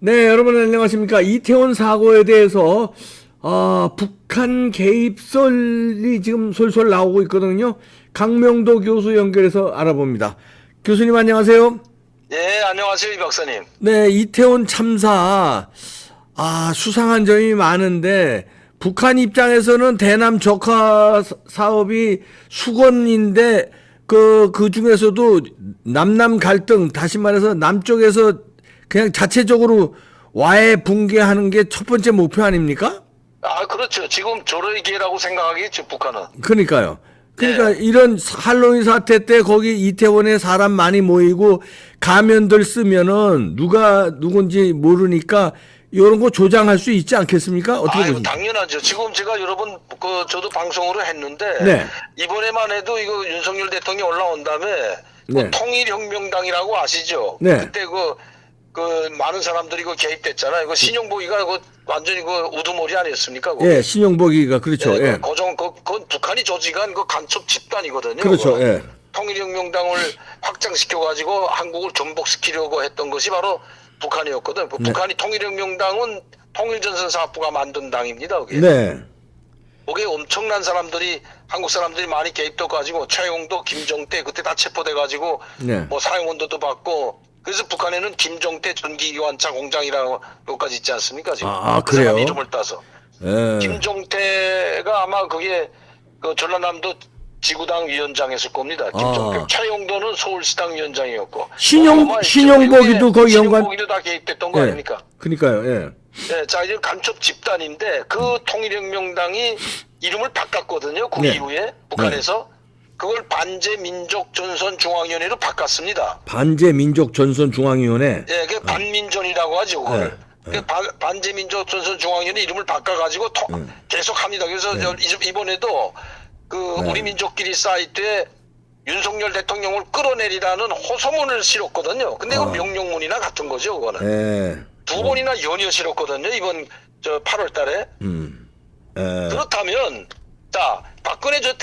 네, 여러분 안녕하십니까. 이태원 사고에 대해서 북한 개입설이 지금 솔솔 나오고 있거든요. 강명도 교수 연결해서 알아봅니다. 교수님 안녕하세요. 예, 안녕하세요, 이 박사님. 네, 이태원 참사 수상한 점이 많은데 북한 입장에서는 대남 적화 사업이 수건인데 그 중에서도 남남 갈등, 다시 말해서 남쪽에서 그냥 자체적으로 와해 붕괴하는 게 첫 번째 목표 아닙니까? 그렇죠. 지금 조로의 기회라고 생각하겠죠, 북한은. 그러니까요. 그러니까 이런 할로윈 사태 때 거기 이태원에 사람 많이 모이고 가면들 쓰면은 누가 누군지 모르니까 이런 거 조장할 수 있지 않겠습니까? 어떻게 보십니까? 당연하죠. 지금 제가 여러 번 저도 방송으로 했는데 네. 이번에만 해도 이거 윤석열 대통령이 올라온 다음에 네. 통일혁명당이라고 아시죠? 네. 그때 그 많은 사람들이 개입됐잖아요. 이거 신용보기가 완전히 우두머리 아니었습니까? 예, 신용보기가 그렇죠. 예. 그건 북한이 조직한 간첩 집단이거든요. 그렇죠. 예. 통일혁명당을 확장시켜가지고 한국을 전복시키려고 했던 것이 바로 북한이었거든. 북한이 통일혁명당은 통일전선사업부가 만든 당입니다. 그게. 네. 거기에 엄청난 사람들이 한국 사람들이 많이 개입돼가지고 최용도, 김정태 그때 다 체포돼가지고 네. 뭐 사형원도도 받고 그래서 북한에는 김정태 전기기관차 공장이라는 것까지 있지 않습니까? 지금 그 그래요? 사람 이름을 따서 예. 김종태가 아마 그게 그 전라남도 지구당 위원장이었을 겁니다. 김종태. 최용도는 서울시당 위원장이었고. 신용보기도 거기 연관. 신용보기도 다 개입됐던 거 예. 아닙니까? 그러니까요. 예. 네, 자 이제 간첩 집단인데 그 통일혁명당이 이름을 바꿨거든요. 그 네. 이후에 북한에서 그걸 반제민족전선중앙위원회로 바꿨습니다. 반제민족전선중앙위원회. 예, 그 반민전이라고 하죠. 그걸. 그 반제민족전선중앙위원회 이름을 바꿔가지고 계속합니다. 그래서 이번에도 우리 민족끼리 사이트에 윤석열 대통령을 끌어내리라는 호소문을 실었거든요. 근데 이건 명령문이나 같은 거죠, 그거는. 예. 두 번이나 연이어 실었거든요. 이번 8월 달에. 그렇다면 자 박근혜 전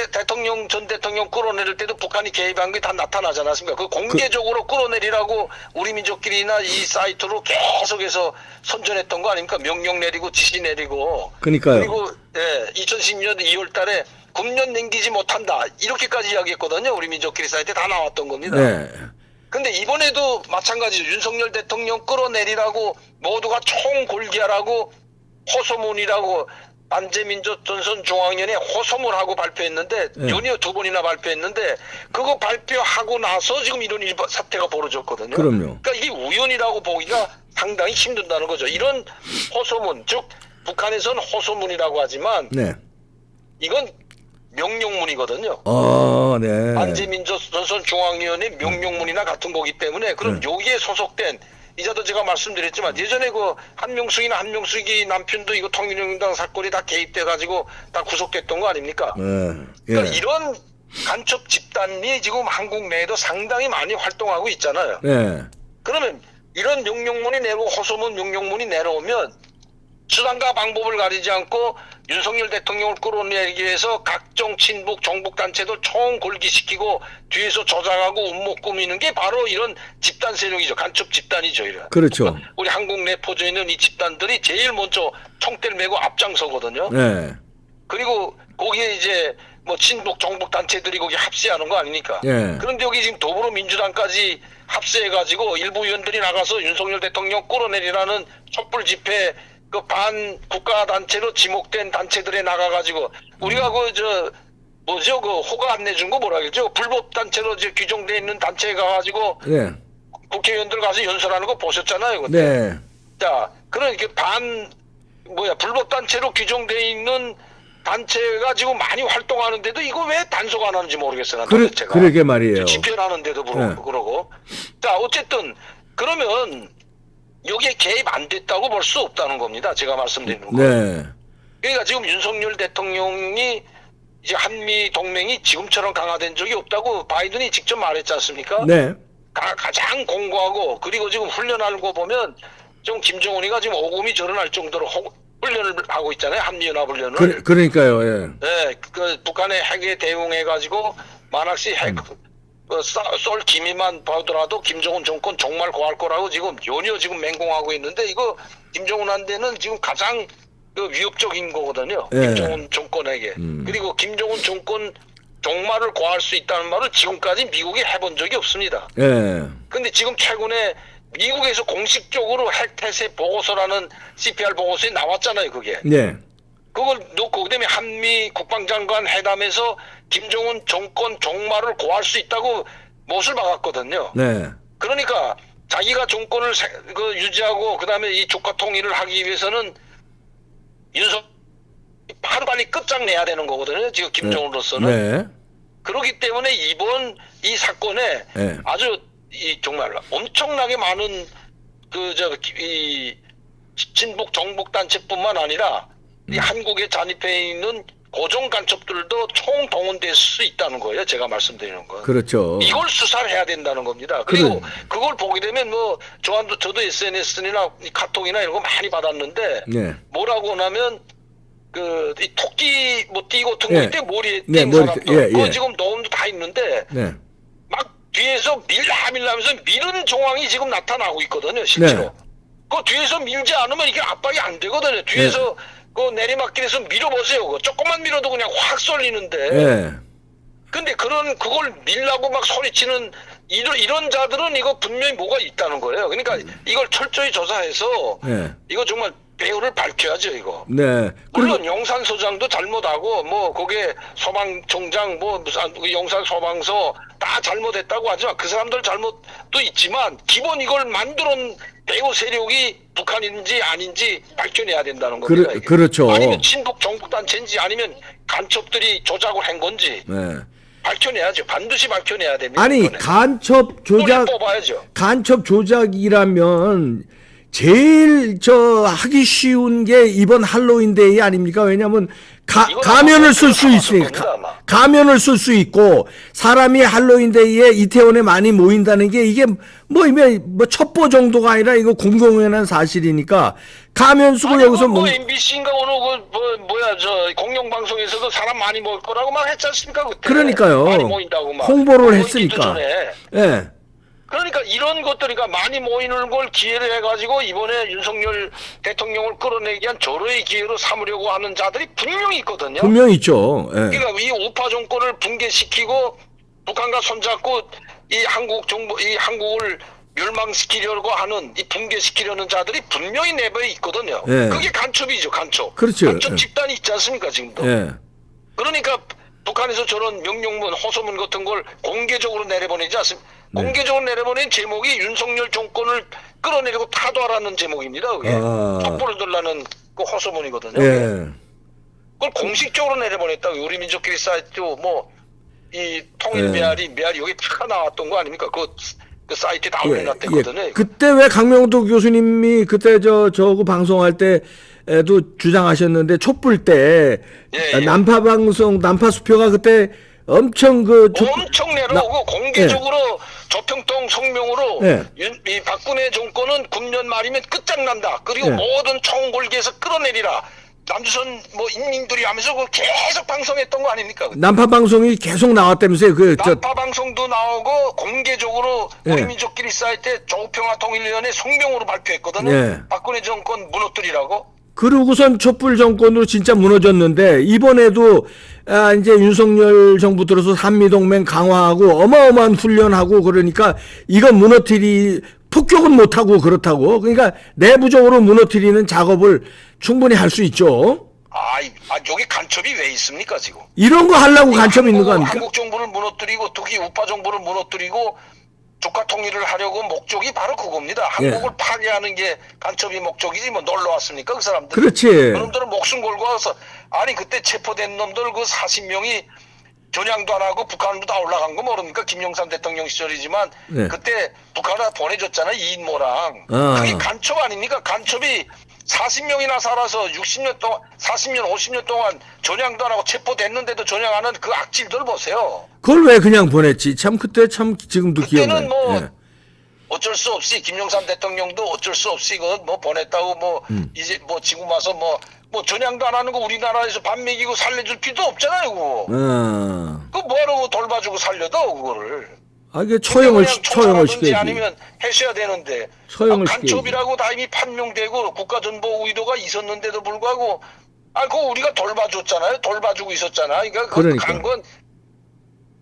대통령 끌어내릴 때도 북한이 개입한 게 다 나타나지 않았습니까? 그 공개적으로 끌어내리라고 우리 민족끼리나 이 사이트로 계속해서 선전했던 거 아닙니까? 명령 내리고 지시 내리고. 그러니까요. 그리고 2010년 2월 달에 금년 남기지 못한다. 이렇게까지 이야기했거든요. 우리 민족끼리 사이트에 다 나왔던 겁니다. 네. 근데 이번에도 마찬가지로 윤석열 대통령 끌어내리라고 모두가 총골기하라고 호소문이라고 반제민족전선중앙위원회 호소문하고 발표했는데 연이어 두 번이나 발표했는데 그거 발표하고 나서 지금 이런 사태가 벌어졌거든요. 그럼요. 그러니까 이게 우연이라고 보기가 상당히 힘든다는 거죠. 이런 호소문, 즉 북한에서는 호소문이라고 하지만 네. 이건 명령문이거든요. 네. 반제민족전선중앙위원회 명령문이나 같은 거기 때문에 그럼 여기에 소속된 이자도 제가 말씀드렸지만 예전에 한명숙이 남편도 이거 통일혁명당 사건이 다 개입돼가지고 다 구속됐던 거 아닙니까? 그러니까 이런 간첩 집단이 지금 한국 내에도 상당히 많이 활동하고 있잖아요. 네. 그러면 이런 명령문이 내고 호소문 명령문이 내려오면 수단과 방법을 가리지 않고 윤석열 대통령을 끌어내리기 위해서 각종 친북 정북 단체도 총골기시키고 뒤에서 조작하고 음모 꾸미는 게 바로 이런 집단 세력이죠. 간첩 집단이죠. 이런. 그렇죠. 우리 한국 내 퍼져 있는 이 집단들이 제일 먼저 총대를 메고 앞장서거든요. 네. 그리고 거기에 이제 뭐 친북 정북 단체들이 거기 합세하는 거 아닙니까? 네. 그런데 여기 지금 더불어민주당까지 합세해가지고 일부 의원들이 나가서 윤석열 대통령 끌어내리라는 촛불 집회 그 반국가 단체로 지목된 단체들에 나가가지고 우리가 호가 안 내준 거 뭐라 그러죠? 불법 단체로 규정돼 있는 단체에 가가지고 국회의원들 가서 연설하는 거 보셨잖아요. 그때. 네. 자, 그런 이렇게 불법 단체로 규정돼 있는 단체가 지금 많이 활동하는데도 이거 왜 단속 안 하는지 모르겠어요. 그러게 말이에요. 집회를 하는데도 그러고. 자, 어쨌든 그러면 여기에 개입 안 됐다고 볼 수 없다는 겁니다. 제가 말씀드리는 거. 네. 그러니까 지금 윤석열 대통령이 이제 한미 동맹이 지금처럼 강화된 적이 없다고 바이든이 직접 말했지 않습니까? 네. 가장 공고하고 그리고 지금 훈련하는 거 보면 좀 김정은이가 지금 오금이 저런할 정도로 훈련을 하고 있잖아요. 한미연합훈련을. 그러니까요. 예. 네, 북한의 핵에 대응해가지고 만학시 핵 썰 기미만 보더라도 김정은 정권 정말 고할 거라고 지금 연이어 지금 맹공하고 있는데 이거 김정은한테는 지금 가장 그 위협적인 거거든요. 예. 김정은 정권에게. 그리고 김정은 정권 종말을 고할 수 있다는 말을 지금까지 미국이 해본 적이 없습니다. 예. 근데 지금 최근에 미국에서 공식적으로 핵태세 보고서라는 CPR 보고서에 나왔잖아요, 그게. 네. 그걸 놓고 그다음에 한미 국방장관 회담에서 김정은 정권 종말을 고할 수 있다고 못을 박았거든요. 네. 그러니까 자기가 정권을 유지하고 그다음에 이 조카 통일을 하기 위해서는 윤석 하루빨리 끝장내야 되는 거거든요. 지금 김정은으로서는. 네. 그렇기 때문에 이번 이 사건에 네. 아주 정말 엄청나게 많은 이 친북 정북 단체뿐만 아니라 이 한국에 잔입해 있는 고정 간첩들도 총동원될 수 있다는 거예요. 제가 말씀드리는 건. 그렇죠. 이걸 수사를 해야 된다는 겁니다. 그리고 그걸 보게 되면 뭐 저도 SNS나 카톡이나 이런 거 많이 받았는데 네. 뭐라고 하냐면 이 토끼 뭐 띠고 튼 거 있대 머리에 네, 띈 머리, 사람도 예, 그거 예. 지금 녹음도 다 있는데 네. 막 뒤에서 밀라밀라면서 미는 정황이 지금 나타나고 있거든요. 실제로. 네. 그 뒤에서 밀지 않으면 이게 압박이 안 되거든요. 뒤에서 그 내리막길에서 밀어보세요. 그거 조금만 밀어도 그냥 확 쏠리는데. 네. 근데 그걸 밀라고 막 소리치는 이런 자들은 이거 분명히 뭐가 있다는 거예요. 그러니까 이걸 철저히 조사해서 네. 이거 정말 배후를 밝혀야죠, 이거. 네. 물론 용산소장도 잘못하고 뭐 거기에 소방청장 뭐 무슨 용산소방서 다 잘못했다고 하지만 그 사람들 잘못도 있지만 기본 이걸 만들어온 배후 세력이 북한인지 아닌지 밝혀내야 된다는 겁니다. 이게. 그렇죠. 아니면 친북 정부 단체인지 아니면 간첩들이 조작을 한 건지 네. 밝혀내야죠. 반드시 밝혀내야 됩니다. 아니 이번에. 간첩 조작 뿌리 뽑아야죠. 간첩 조작이라면 제일 하기 쉬운 게 이번 할로윈데이 아닙니까? 왜냐하면 이건 가면을 쓸 수 아마 있으니까 겁니다, 아마. 가면을 쓸 수 있고 사람이 할로윈데이에 이태원에 많이 모인다는 게 이게 뭐 첩보 정도가 아니라 이거 공공연한 사실이니까 가면 쓰고 아니, 여기서 뭐 MBC인가 오늘 저 공영방송에서도 사람 많이 모일 거라고 막 했지 않습니까 그때. 그러니까요. 많이 모인다고 막 홍보를 모이기도 했으니까. 전에. 예. 그러니까 이런 것들이가 많이 모이는 걸 기회를 해가지고 이번에 윤석열 대통령을 끌어내기 위한 절호의 기회로 삼으려고 하는 자들이 분명히 있거든요. 분명 있죠. 예. 그러니까 이 우파 정권을 붕괴시키고 북한과 손잡고 이 한국을 멸망시키려고 하는 이 붕괴시키려는 자들이 분명히 내부에 있거든요. 예. 그게 간첩이죠, 간첩. 그렇죠. 간첩 예. 집단이 있지 않습니까, 지금도. 예. 그러니까 북한에서 저런 명령문, 호소문 같은 걸 공개적으로 내려보내지 않습니까? 네. 공개적으로 내려보낸 제목이 윤석열 정권을 끌어내리고 타도하라는 제목입니다. 그게 촛불을 들라는 그 호소문이거든요. 예. 그걸 공식적으로 내려보냈다고 우리 민족끼리 사이트 뭐 이 통일 메아리 여기 다 나왔던 거 아닙니까? 그 사이트에 다 올려놨댔거든요. 그때 왜 강명도 교수님이 그때 저거 방송할 때도 주장하셨는데 촛불 때 예. 난파 수표가 그때 엄청 엄청 내려오고 공개적으로 조평통 성명으로 예. 이 박근혜 정권은 금년 말이면 끝장난다. 그리고 예. 모든 총궐기에서 끌어내리라. 남조선 뭐 인민들이 하면서 그 계속 방송했던 거 아닙니까? 난파 방송이 계속 나왔다면서요. 난파 방송도 나오고 공개적으로 예. 우리 민족끼리 사이트에 조국평화통일위원회 성명으로 발표했거든요. 예. 박근혜 정권 무너뜨리라고. 그러고선 촛불 정권으로 진짜 무너졌는데 이번에도 이제 윤석열 정부 들어서 한미동맹 강화하고 어마어마한 훈련하고 그러니까 이건 폭격은 못하고 그렇다고 그러니까 내부적으로 무너뜨리는 작업을 충분히 할 수 있죠. 여기 간첩이 왜 있습니까 지금? 이런 거 하려고 간첩 있는 거 아닙니까? 한국 정부를 무너뜨리고 특히 우파 정부를 무너뜨리고 조카 통일을 하려고 목적이 바로 그겁니다. 한국을 파괴하는 게 간첩이 목적이지 뭐 놀러 왔습니까 그 사람들? 그렇지. 그놈들은 목숨 걸고 와서 그때 체포된 놈들 그 40명이 전향도 안 하고 북한으로 다 올라간 거 모릅니까? 김영삼 대통령 시절이지만 그때 북한에 보내줬잖아요 이인모랑. 그게 간첩 아닙니까? 간첩이 40명이나 살아서 60년 동안 40년 50년 동안 전향도 안 하고 체포됐는데도 전향 안 하는 그 악질들 보세요. 그걸 왜 그냥 보냈지? 참 그때 참 지금도 기억나요. 그때는 어쩔 수 없이 김영삼 대통령도 어쩔 수 없이 뭐 보냈다고 이제 지금 와서 뭐 전향도 안 하는 거 우리나라에서 밥 먹이고 살려줄 필요도 없잖아요. 그거. 그거 뭐하러 돌봐주고 살려도 그거를. 아, 이게 처형을 그냥 처형을 총살하든지 시켜야지. 아니면 했어야 되는데 처형을 간첩이라고 다 이미 판명되고 국가정보 의도가 있었는데도 불구하고 그거 우리가 돌봐줬잖아요. 돌봐주고 있었잖아. 그러니까 그러니까. 간건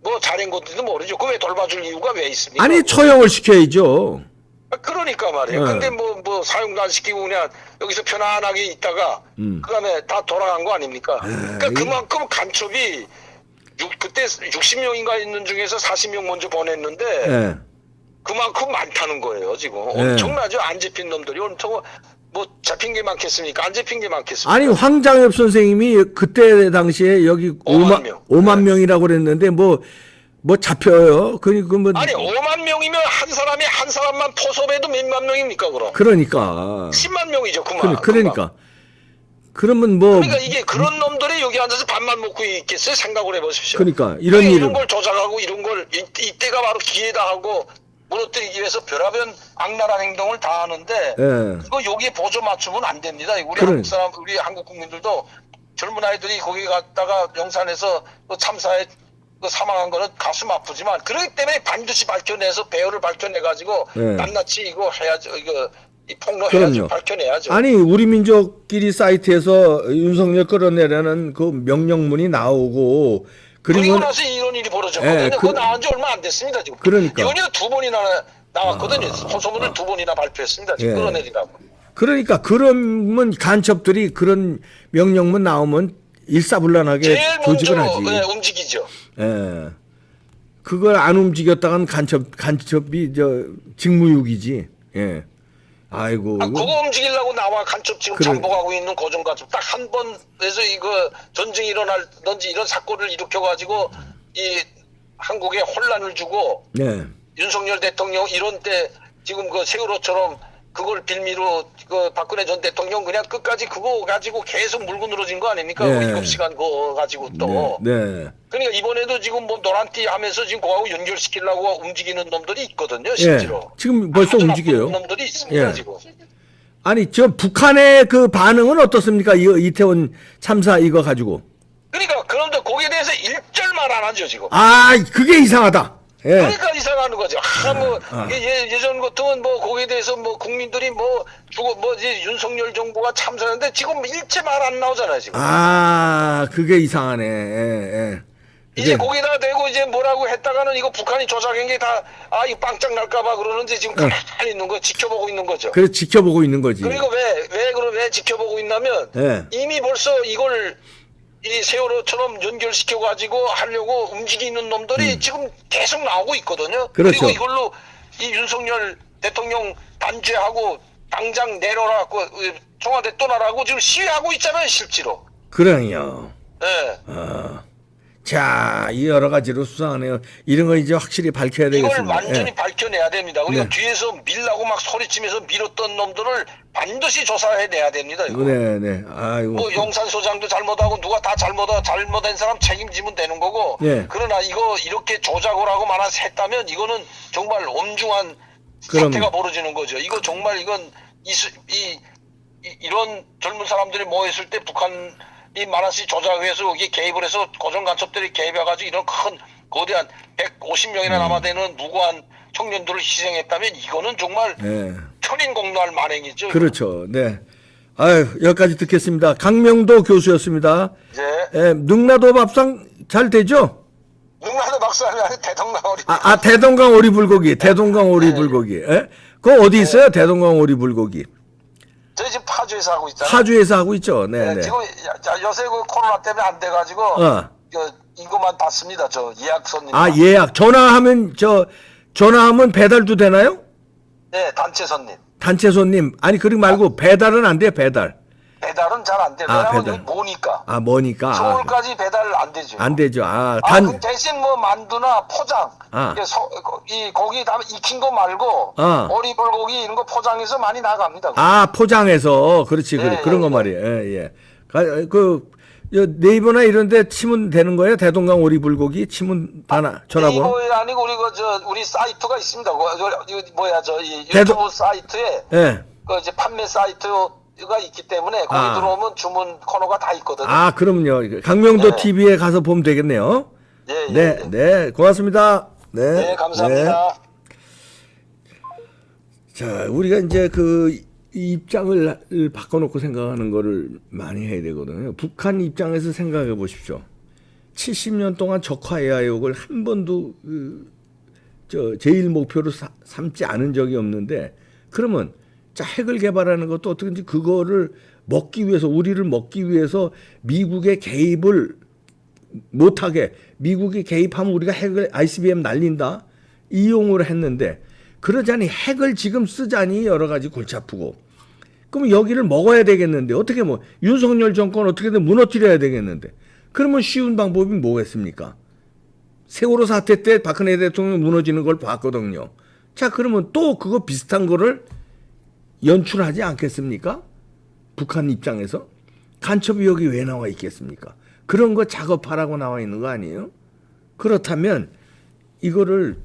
뭐 잘한 건지도 모르죠. 그 왜 돌봐줄 이유가 왜 있습니까? 아니 처형을 시켜야죠. 그러니까 말이에요. 네. 근데 뭐 사용도 안 시키고 그냥 여기서 편안하게 있다가 그다음에 다 돌아간 거 아닙니까? 그러니까 이게- 그만큼 간첩이 그때 60명인가 있는 중에서 40명 먼저 보냈는데 예. 그만큼 많다는 거예요. 지금 네. 엄청나죠. 안 잡힌 놈들이 엄청 뭐 잡힌 게 많겠습니까? 안 잡힌 게 많겠습니까? 아니 황장엽 선생님이 그때 당시에 여기 5만 명. 5만 명이라고 그랬는데 뭐 잡혀요. 그러니까 뭐 아니 5만 명이면 한 사람이 한 사람만 포섭해도 몇만 명입니까 그럼? 그러니까 10만 명이죠 그만. 그러니까 그러면 뭐 그러니까 이게 그런 놈들이 여기 앉아서 밥만 먹고 있겠어요? 생각을 해보십시오. 그러니까 이런 그러니까 일을 이런 걸 조작하고 이런 걸 이때가 바로 기회다 하고 무너뜨리기 위해서 별하별 악랄한 행동을 다 하는데 예. 이거 여기에 보조 맞추면 안 됩니다. 우리 그래. 한국 사람, 우리 한국 국민들도 젊은 아이들이 거기 갔다가 영산에서 그 참사에 그 사망한 거는 가슴 아프지만 그렇기 때문에 반드시 밝혀내서 배우를 밝혀내가지고 네. 낱낱이 이거 해야죠. 이거 이 폭로해야죠. 그럼요. 밝혀내야죠. 아니 우리 민족끼리 사이트에서 윤석열 끌어내라는 그 명령문이 나오고 그리고 그리고 나서 이런 일이 벌어졌거든요. 예, 그거 나온 지 얼마 안 됐습니다. 지금. 그러니까. 이번에 두 번이나 나왔거든요. 호소문을 두 번이나 발표했습니다. 지금 예. 끌어내리라고. 그러니까 그러면 간첩들이 그런 명령문 나오면 일사불란하게 제일 조직을 먼저 하지. 움직이죠. 예. 그걸 안 움직였다간 간첩이 직무유기지. 예. 아이고. 이거- 그거 움직이려고 나와 간첩 지금 그래. 잠복하고 있는 고정간첩 딱 한 번에서 이거 전쟁이 일어날든지 이런 사건을 일으켜가지고 이 한국에 혼란을 주고 네. 윤석열 대통령 이런 때 지금 그 세월호처럼 그걸 빌미로 그 박근혜 전 대통령 그냥 끝까지 그거 가지고 계속 물고 늘어진 거 아닙니까? 네. 그 7시간 그거 가지고 또. 네. 그러니까 이번에도 지금 뭐 노란띠 하면서 지금 그거하고 연결시키려고 움직이는 놈들이 있거든요, 예. 실제로. 지금 벌써 아주 움직여요. 나쁜 놈들이 있습니다, 예. 지금. 아니, 북한의 그 반응은 어떻습니까? 이태원 참사 이거 가지고. 그러니까 그런데 거기에 대해서 일절 말 안 하죠, 지금. 아, 그게 이상하다. 예. 그러니까 이상하는 거죠. 예전 같으면 뭐 거기에 대해서 뭐 국민들이 뭐 이제 윤석열 정부가 참사하는데 지금 일체 말 안 나오잖아요, 지금. 아, 그게 이상하네. 예. 이제 거기다 대고 이제 뭐라고 했다가는 이거 북한이 조작한 게 다 이거 빵짝 날까봐 그러는데 지금 가만히 있는 거 지켜보고 있는 거죠. 그래서 지켜보고 있는 거지. 그리고 왜 지켜보고 있냐면 예. 이미 벌써 이걸 이 세월호처럼 연결시켜 가지고 하려고 움직이는 놈들이 지금 계속 나오고 있거든요. 그렇죠. 그리고 이걸로 이 윤석열 대통령 단죄하고 당장 내려라고 청와대 떠나라고 지금 시위하고 있잖아요, 실제로. 그럼요. 예. 자, 이 여러 가지로 수상하네요. 이런 거 이제 확실히 밝혀야 이걸 되겠습니다. 완전히 예. 밝혀내야 됩니다. 우리가 네. 뒤에서 밀라고 막 소리치면서 밀었던 놈들을 반드시 조사해내야 됩니다. 이거. 네. 아이고. 뭐 영산 소장도 잘못하고 누가 다 잘못한 사람 책임지면 되는 거고. 네. 그러나 이거 이렇게 조작을 하고 말아서 했다면 이거는 정말 엄중한 그럼. 사태가 벌어지는 거죠. 이거 정말 이건 이런 젊은 사람들이 모였을 때 북한이 만화시 조작해서 여기 개입을 해서 고정 간첩들이 개입해가지고 이런 큰 거대한 150명이나 남아되는 무고한 청년들을 희생했다면 이거는 정말 네. 천인공노할 만행이죠. 그렇죠. 네. 아유, 여기까지 듣겠습니다. 강명도 교수였습니다. 이제 예, 능라도 밥상 잘 되죠? 능라도 박사님 대통령이 대동강 오리불고기. 대동강 오리불고기. 예? 그거 어디 있어요? 대동강 오리불고기. 저희 지금 파주에서 하고 있잖아요. 파주에서 하고 있죠. 네. 지금 요새 그 코로나 때문에 안 돼가지고 이거만 받습니다. 저 예약 손님. 예약. 전화하면 배달도 되나요? 네, 단체 손님. 단체 손님. 아니, 그러고 말고 배달은 안 돼요, 배달. 배달은 잘 안 돼요. 왜냐면 여기 모니까. 뭐니까. 서울까지 배달 안 되죠. 안 되죠. 그 대신 뭐 만두나 포장. 고기 다음에 익힌 거 말고 오리불고기 이런 거 포장해서 많이 나갑니다. 포장해서. 그렇지. 네, 그런 거 말이에요. 예. 네이버나 이런 데 치면 되는 거예요? 대동강 오리불고기 치면 전화번호. 네이버에 아니고 우리 사이트가 있습니다. 유튜브 사이트에 예. 이제 판매 사이트가 있기 때문에 거기 들어오면 주문 코너가 다 있거든요. 그럼요. 강명도 TV에 가서 보면 되겠네요. 예. 네. 고맙습니다. 네, 감사합니다. 자, 우리가 이제 그 입장을 바꿔놓고 생각하는 거를 많이 해야 되거든요. 북한 입장에서 생각해 보십시오. 70년 동안 적화 해화역을 한 번도 제일 목표로 삼지 않은 적이 없는데, 그러면 자, 핵을 개발하는 것도 어떻게든지 그거를 먹기 위해서, 우리를 먹기 위해서 미국의 개입을 못하게, 미국이 개입하면 우리가 핵을 ICBM 날린다 이용을 했는데, 그러자니 핵을 지금 쓰자니 여러 가지 골치 아프고, 그럼 여기를 먹어야 되겠는데 어떻게 뭐 윤석열 정권 어떻게든 무너뜨려야 되겠는데, 그러면 쉬운 방법이 뭐겠습니까? 세월호 사태 때 박근혜 대통령 무너지는 걸 봤거든요. 자, 그러면 또 그거 비슷한 거를 연출하지 않겠습니까? 북한 입장에서 간첩이 여기 왜 나와 있겠습니까? 그런 거 작업하라고 나와 있는 거 아니에요? 그렇다면 이거를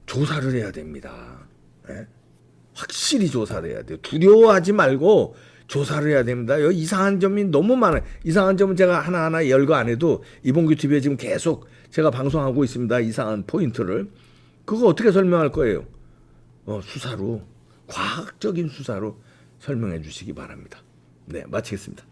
조사를 해야 됩니다. 예? 확실히 조사를 해야 돼요. 두려워하지 말고 조사를 해야 됩니다. 여기 이상한 점이 너무 많아요. 이상한 점은 제가 하나하나 열거 안 해도 이봉규 TV에 지금 계속 제가 방송하고 있습니다. 이상한 포인트를. 그거 어떻게 설명할 거예요? 수사로, 과학적인 수사로 설명해 주시기 바랍니다. 네, 마치겠습니다.